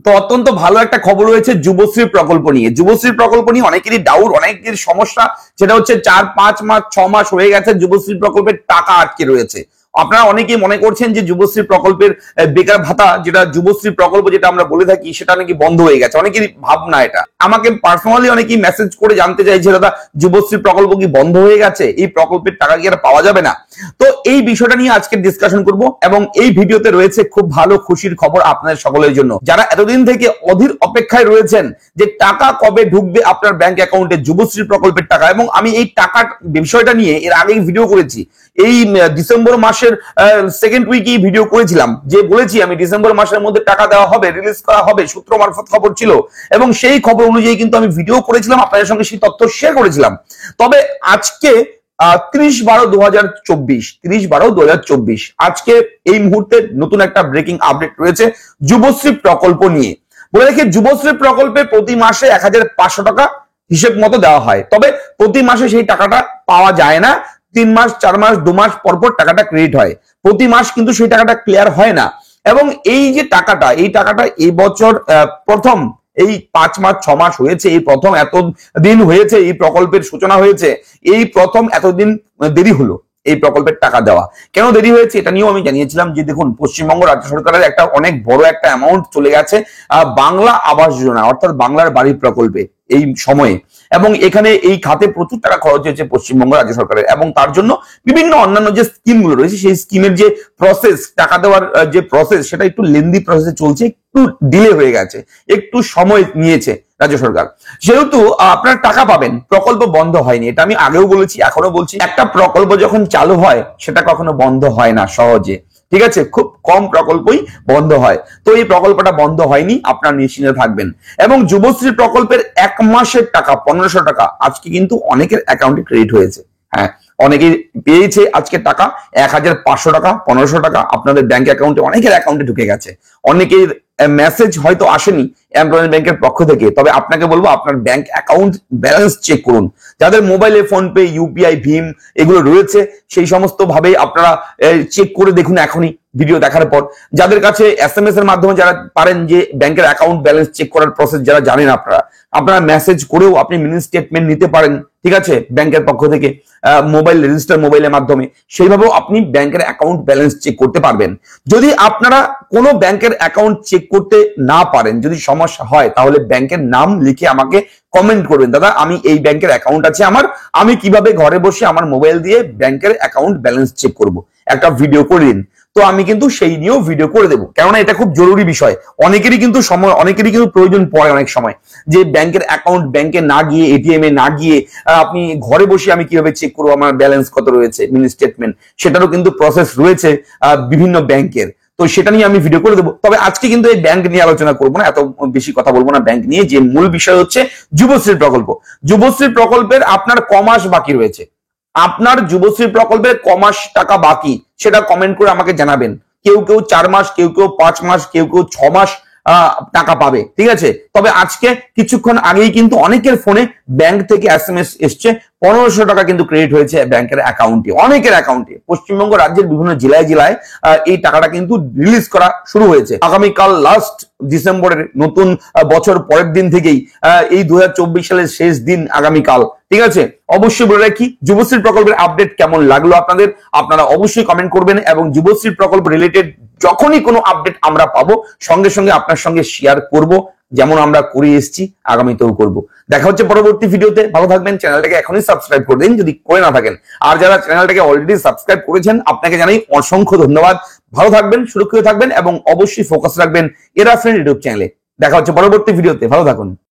তো অত্যন্ত ভালো একটা খবর রয়েছে যুবশ্রী প্রকল্প নিয়ে। যুবশ্রী প্রকল্প নিয়ে অনেকেরই ডাউট, অনেকের সমস্যা, সেটা হচ্ছে 4-5 মাস 6 মাস হয়ে গেছে যুবশ্রী প্রকল্পের টাকা আটকে রয়েছে। আপনারা অনেকেই মনে করছেন যে যুবশ্রী প্রকল্পের বেকার ভাতা, যেটা যুবশ্রী প্রকল্প যেটা আমরা বলে থাকি, সেটা নাকি বন্ধ হয়ে গেছে। অনেকেরই ভাবনা এটা। আমাকে পার্সোনালি অনেকেই মেসেজ করে জানতে চাইছে, দাদা যুবশ্রী প্রকল্প কি বন্ধ হয়ে গেছে, এই প্রকল্পের টাকা কি আর পাওয়া যাবে না? তো এই বিষয়টা নিয়ে আজকে ডিসকাশন করব এবং এই ভিডিওতে রয়েছে খুব ভালো খুশির খবর আপনাদের সকলের জন্য, যারা এতদিন থেকে অধীর অপেক্ষায় রয়েছেন যে টাকা কবে ঢুকবে আপনার ব্যাংক অ্যাকাউন্টে যুবশ্রী প্রকল্পের টাকা। এবং আমি এই টাকার বিষয়টা নিয়ে এর আগেই ভিডিও করেছি, এই ডিসেম্বর মাসের সেকেন্ড উইকে ভিডিও করেছিলাম, যে বলেছি আমি ডিসেম্বর মাসের মধ্যে টাকা দেওয়া হবে, রিলিজ করা হবে, সূত্র মারফত খবর ছিল এবং সেই খবর অনুযায়ী কিন্তু আমি ভিডিও করেছিলাম, আপনাদের সঙ্গে সেই তথ্য শেয়ার করেছিলাম। তবে আজকে 30/12/2024 আজকে এই মুহূর্তে নতুন একটা ব্রেকিং আপডেট রয়েছে যুবশ্রী প্রকল্প নিয়ে। বলে রেখে, যুবশ্রী প্রকল্পে প্রতি মাসে 1500 টাকা হিসেব মতো দেওয়া হয়, তবে প্রতি মাসে সেই টাকাটা পাওয়া যায় না। 3 মাস 4 মাস 2 মাস পরপর টাকাটা ক্রেডিট হয়, প্রতি মাস কিন্তু সেই টাকাটা ক্লিয়ার হয় না। এবং এই যে টাকাটা, এই টাকাটা এই বছর প্রথম এই 5 মাস 6 মাস হয়েছে, এই প্রথম এত দিন হয়েছে এই প্রকল্পের সূচনা হয়েছে, এই প্রথম এতদিন দেরি হলো এই প্রকল্পের টাকা দেওয়া। কেন দেরি হয়েছে এটা নিয়েও আমি জানিয়েছিলাম যে দেখুন, পশ্চিমবঙ্গ রাজ্য সরকারের একটা অনেক বড় একটা অ্যামাউন্ট চলে গেছে বাংলা আবাস যোজনা অর্থাৎ বাংলার বাড়ি প্রকল্পে এই সময়ে, এবং এখানে এই খাতে প্রচুর টাকা খরচ হয়েছে পশ্চিমবঙ্গ রাজ্য সরকারের। এবং তার জন্য বিভিন্ন অন্যান্য যে স্কিমগুলো রয়েছে, সেই স্কিমের যে প্রসেস, টাকা দেওয়ার যে প্রসেস, সেটা একটু লেন্দি প্রসেসে চলছে, একটু ডিলে হয়ে গেছে, একটু সময় নিয়েছে রাজ্য সরকার। যেহেতু আপনার টাকা পাবেন, প্রকল্প বন্ধ হয়নি, এটা আমি আগেও বলেছি, এখনো বলছি, একটা প্রকল্প যখন চালু হয় সেটা কখনো বন্ধ হয় না সহজে, ঠিক আছে? খুব কম প্রকল্পই বন্ধ হয়। তো এই প্রকল্পটা বন্ধ হয়নি, আপনার নিশ্চিন্তে থাকবেন। এবং যুবশ্রী প্রকল্পের 1 মাসের টাকা 1500 টাকা আজকে কিন্তু অনেকের অ্যাকাউন্টে ক্রেডিট হয়েছে। হ্যাঁ, অনেকেই পেয়েছে আজকে টাকা 1500 টাকা 1500 টাকা আপনাদের ব্যাংক অ্যাকাউন্টে, অনেকের অ্যাকাউন্টে ঢুকে গেছে। অনেকের মেসেজ হয়তো আসেনি এমপ্লয়মেন্ট ব্যাংকের পক্ষ থেকে, তবে আপনাকে বলবো আপনার ব্যাংক অ্যাকাউন্ট ব্যালেন্স চেক করুন। যাদের মোবাইলে ফোনপে, ইউপিআই, ভীম এগুলো রয়েছে, সেই সমস্ত ভাবে আপনারা চেক করে দেখুন এখনই ভিডিও দেখার পর। যাদের কাছে এসএমএস এর মাধ্যমে যারা পারেন যে ব্যাংকের অ্যাকাউন্ট ব্যালেন্স চেক করার প্রসেস যারা জানেন, আপনারা মেসেজ করেও আপনি মিনি স্টেটমেন্ট নিতে পারেন, ঠিক আছে, ব্যাংকের পক্ষ থেকে মোবাইল রেজিস্টার মোবাইলের মাধ্যমে, সেইভাবেও আপনি ব্যাংকের অ্যাকাউন্ট ব্যালেন্স চেক করতে পারবেন। যদি আপনারা কোনো ব্যাংকের অ্যাকাউন্ট চেক করতে না পারেন, যদি সমস্যা হয়, তাহলে ব্যাংকের নাম লিখে আমাকে কমেন্ট করবেন, দাদা আমি এই ব্যাংকের অ্যাকাউন্ট আছে আমার, আমি কিভাবে ঘরে বসে আমার মোবাইল দিয়ে ব্যাংকের অ্যাকাউন্ট ব্যালেন্স চেক করব, একটা ভিডিও করে দিন। তো আমি কিন্তু সেই নিয়েও ভিডিও করে দেবো, কেননা এটা খুব জরুরি বিষয়। অনেকেরই কিন্তু প্রয়োজন পড়ে অনেক সময়, যে ব্যাংকের অ্যাকাউন্ট ব্যাংকে না গিয়ে, এটিএম এ না গিয়ে আপনি ঘরে বসে আমি কিভাবে চেক করবো আমার ব্যালেন্স কত রয়েছে, মিনি স্টেটমেন্ট, সেটারও কিন্তু প্রসেস রয়েছে বিভিন্ন ব্যাংকের। তো সেটা নিয়ে আমি ভিডিও করে দেবো। তবে আজকে কিন্তু এই ব্যাংক নিয়ে আলোচনা করবো না, এত বেশি কথা বলবো না ব্যাংক নিয়ে। যে মূল বিষয় হচ্ছে যুবশ্রী প্রকল্প। যুবশ্রী প্রকল্পের আপনার ক মাস বাকি রয়েছে, আপনার যুবশ্রী প্রকল্পের ক মাস টাকা বাকি, সেটা কমেন্ট করে আমাকে জানাবেন। কেউ 4 মাস, কেউ 5 মাস, কেউ 6 মাস টাকা পাবে, ঠিক আছে? তবে আজকে কিছুক্ষণ আগেই কিন্তু অনেকের ফোনে ব্যাংক থেকে এসএমএস এসছে, 1500 টাকা কিন্তু ক্রেডিট হয়েছে ব্যাংকের অ্যাকাউন্টে, অনেকের অ্যাকাউন্টে। পশ্চিমবঙ্গ রাজ্যের বিভিন্ন জেলায় জেলায় এই টাকাটা কিন্তু রিলিজ করা শুরু হয়েছে। আগামীকাল লাস্ট ডিসেম্বরের নতুন বছর পরের দিন থেকেই এই 2024 সালের শেষ দিন আগামীকাল, ঠিক আছে? অবশ্যই বলে রাখি, যুবশ্রী প্রকল্পের আপডেট কেমন লাগলো আপনাদের, আপনারা অবশ্যই কমেন্ট করবেন। এবং যুবশ্রী প্রকল্প রিলেটেড যখনই কোনো আপডেট আমরা পাবো, সঙ্গে সঙ্গে আপনার সঙ্গে শেয়ার করব, যেমন আমরা করে এসেছি, আগামীতেও করব। দেখা হচ্ছে পরবর্তী ভিডিওতে। ভালো থাকবেন। চ্যানেলটাকে এখনই সাবস্ক্রাইব করে দিন যদি করে না থাকেন, আর যারা চ্যানেলটাকে অলরেডি সাবস্ক্রাইব করেছেন আপনাকে জানাই অসংখ্য ধন্যবাদ। ভালো থাকবেন, সুরক্ষিত থাকবেন এবং অবশ্যই ফোকাস রাখবেন এরা ফ্রেন্ড ইউটিউব চ্যানেলে। দেখা হচ্ছে পরবর্তী ভিডিওতে। ভালো থাকুন।